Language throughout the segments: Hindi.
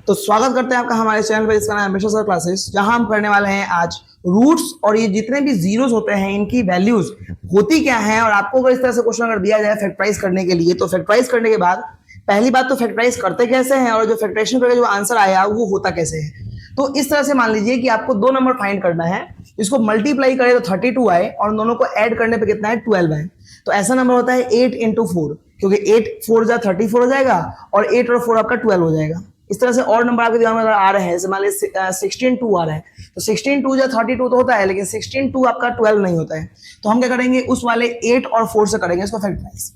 तो स्वागत करते हैं आपका हमारे चैनल पे, इसका नाम है मिश्रा सर क्लासेस, जहां हम करने वाले हैं आज रूट्स और ये जितने भी जीरोस होते हैं इनकी वैल्यूज होती क्या है। और आपको अगर इस तरह से क्वेश्चन अगर दिया जाए फैक्टराइज करने के लिए, तो फैक्टराइज करने के बाद पहली बात तो फैक्टराइज करते कैसे हैं और जो फैक्टराइजेशन करके जो आंसर आया वो होता कैसे है। तो इस तरह से मान लीजिए कि आपको दो नंबर फाइंड करना है, इसको मल्टीप्लाई करें तो 32 आए और दोनों को ऐड करने पे कितना है 12 आए। तो ऐसा नंबर होता है 8 into 4, क्योंकि 8 4 जा 34 हो जाएगा और 8 और 4 आपका 12 हो जाएगा। इस तरह से और नंबर आपके दिमाग में अगर आ रहे हैं, जैसे मान लीजिए 16 2 आ रहा है, तो 16 2 जा 32 तो होता है, लेकिन 16 2 आपका 12 नहीं होता है। तो हम क्या करेंगे, उस वाले 8 और 4 से करेंगे इसको फैक्टराइज।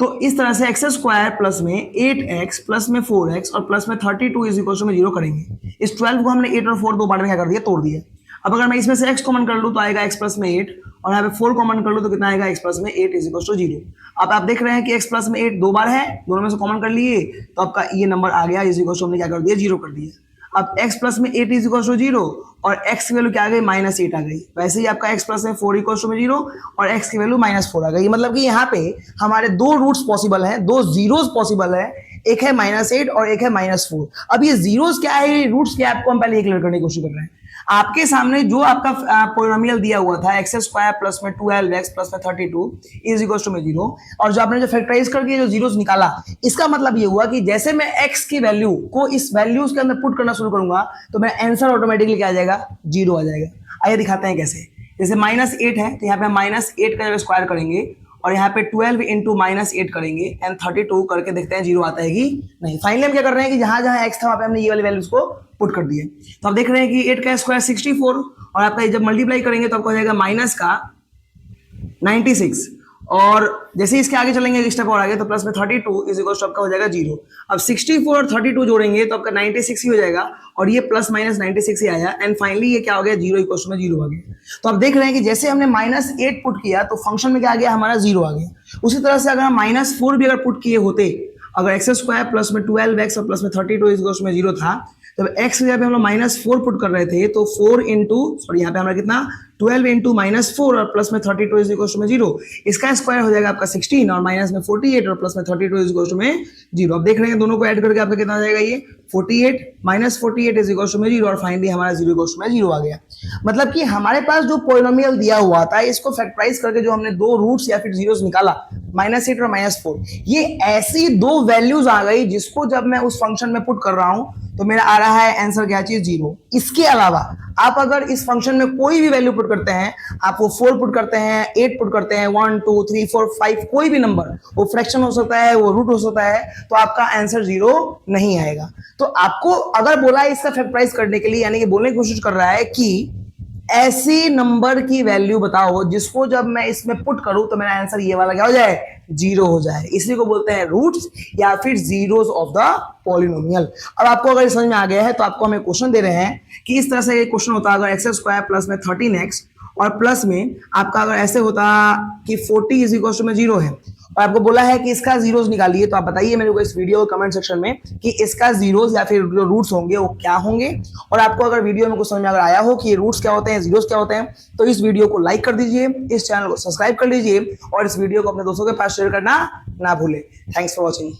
तो इस तरह से एक्स स्क्वायर प्लस में 8x प्लस में 4x और प्लस में 32 इज इक्वल टू में 0 करेंगे। इस 12 को हमने 8 और 4 दो बार में क्या कर दिया, तोड़ दिया। अब अगर मैं इसमें से x कॉमन कर लूं तो आएगा x प्लस में 8 और यहाँ पे 4 कॉमन कर लूं तो कितना आएगा x प्लस में 8 इज इक्वल टू 0। अब आप देख रहे हैं कि x प्लस में 8 दो बार है, दोनों में से कॉमन कर लिए तो आपका ये नंबर आ गया इज इक्वल टू, हमने क्या कर दिया 0 कर दिया। अब x प्लस में 8 इज इक्वल टू 0 और x की वैल्यू क्या आ गई -8 आ गई। वैसे ही आपका x प्लस में 4 इक्वल टू में 0 और x की वैल्यू -4 आ गई। मतलब कि यहाँ पे हमारे दो रूट्स पॉसिबल हैं, दो जीरोस पॉसिबल है, एक है -8 और एक है -4। अब ये जीरोस क्या है, रूट्स क्या है, आपको हम पहले ये क्लियर करने की कोशिश कर रहे हैं। आपके सामने जो आपका पोलिनोमियल दिया हुआ था x स्क्वायर प्लस में 12x प्लस में 32 इज इक्वल टू में 0, और जो आपने जो फैक्टराइज करके जो जीरोस निकाला, इसका मतलब ये हुआ कि जैसे मैं x की वैल्यू को इस वैल्यूज के अंदर पुट करना शुरू करूंगा तो मेरा आंसर ऑटोमेटिकली क्या आ जाएगा, 0 आ जाएगा। आइए दिखाते हैं कैसे। जैसे -8 है तो यहाँ पे -8 का जब स्क्वायर करेंगे और यहाँ पे 12 इंटू -8 करेंगे एंड 32 करके देखते हैं 0 आता है कि नहीं। फाइनली हम क्या कर रहे हैं कि जहां जहां x था वहां पे हमने ये वाली वैल्यूज को पुट कर दिए। तो आप देख रहे हैं कि 8 का स्क्वायर 64 और आपका जब मल्टीप्लाई करेंगे तो आपको हो जाएगा माइनस का 96 और जैसे इसके आगे चलेंगे एक स्टेप और आगे तो प्लस में 32 इज इक्वल टू आपका हो जाएगा 0। अब 64 और 32 जोड़ेंगे तो आपका 96 ही हो जाएगा और ये प्लस माइनस 96 ही आया एंड फाइनली ये क्या हो गया, 0 इक्वल टू में 0 आ गया। तो आप देख रहे हैं कि जैसे हमने -8 पुट किया तो फंक्शन में क्या आ गया, हमारा 0 आ गया। उसी तरह से अगर हम -4 भी अगर पुट किए होते, अगर एक्स स्क्वायर प्लस में 12x और प्लस में 32 इज इक्वल टू में 0 था, जब x की जगह पे हम लोग -4 पुट कर रहे थे तो 4 इंटू सॉरी यहाँ पे हमारा कितना 12 इंटू -4 और प्लस में 32 इज इक्वल टू में 0, इसका स्क्वायर हो जाएगा आपका 16 और माइनस में 48 और प्लस में 32 इज इक्वल टू में 0। अब देख रहे हैं दोनों को ऐड करके आपका कितना आ जाएगा, ये 48 -48 इज इक्वल टू में 0 और फाइनली हमारा 0 इक्वल टू में 0 आ गया। मतलब कि हमारे पास जो पोलिनोमियल दिया हुआ था इसको फैक्टराइज करके जो हमने दो रूट्स या फिर जीरोस निकाला -8 और -4, ये ऐसी दो वैल्यूज आ गई जिसको जब मैं उस फंक्शन में पुट कर रहा हूं तो मेरा आ रहा है आंसर क्या चीज, 0। इसके अलावा आप अगर इस फंक्शन में कोई भी वैल्यू पुट करते हैं, आप वो 4 पुट करते हैं, 8 पुट करते हैं, 1 2 3 4 5 कोई भी नंबर, वो फ्रैक्शन हो सकता है, वो रूट हो सकता है, तो आपका आंसर 0 नहीं आएगा। तो आपको अगर बोला है इसका फैक्टराइज करने के लिए, यानी कि बोलने की कोशिश कर रहा है कि ऐसी नंबर की वैल्यू बताओ जिसको जब मैं इसमें पुट करूं तो मेरा आंसर ये वाला क्या हो जाए, 0 हो जाए। इसी को बोलते हैं रूट्स या फिर जीरोस ऑफ द पॉलिनोमियल। अब आपको अगर समझ में आ गया है तो आपको हमें क्वेश्चन दे रहे हैं कि इस तरह से एक क्वेश्चन होता है, अगर एक्स स्क्वायर प्लस में 13x और प्लस में आपका अगर ऐसे होता कि 40 इज इक्वल टू में 0 है और आपको बोला है कि इसका जीरोस निकालिए, तो आप बताइए मेरे को इस वीडियो कमेंट सेक्शन में कि इसका जीरोस या फिर जो रूट्स होंगे वो क्या होंगे। और आपको अगर वीडियो में कुछ समझ में अगर आया हो कि ये रूट्स क्या होते हैं, जीरोस क्या होते हैं, तो इस वीडियो को लाइक कर दीजिए, इस चैनल को सब्सक्राइब कर लीजिए और इस वीडियो को अपने दोस्तों के पास शेयर करना ना भूलें। Thanks for watching.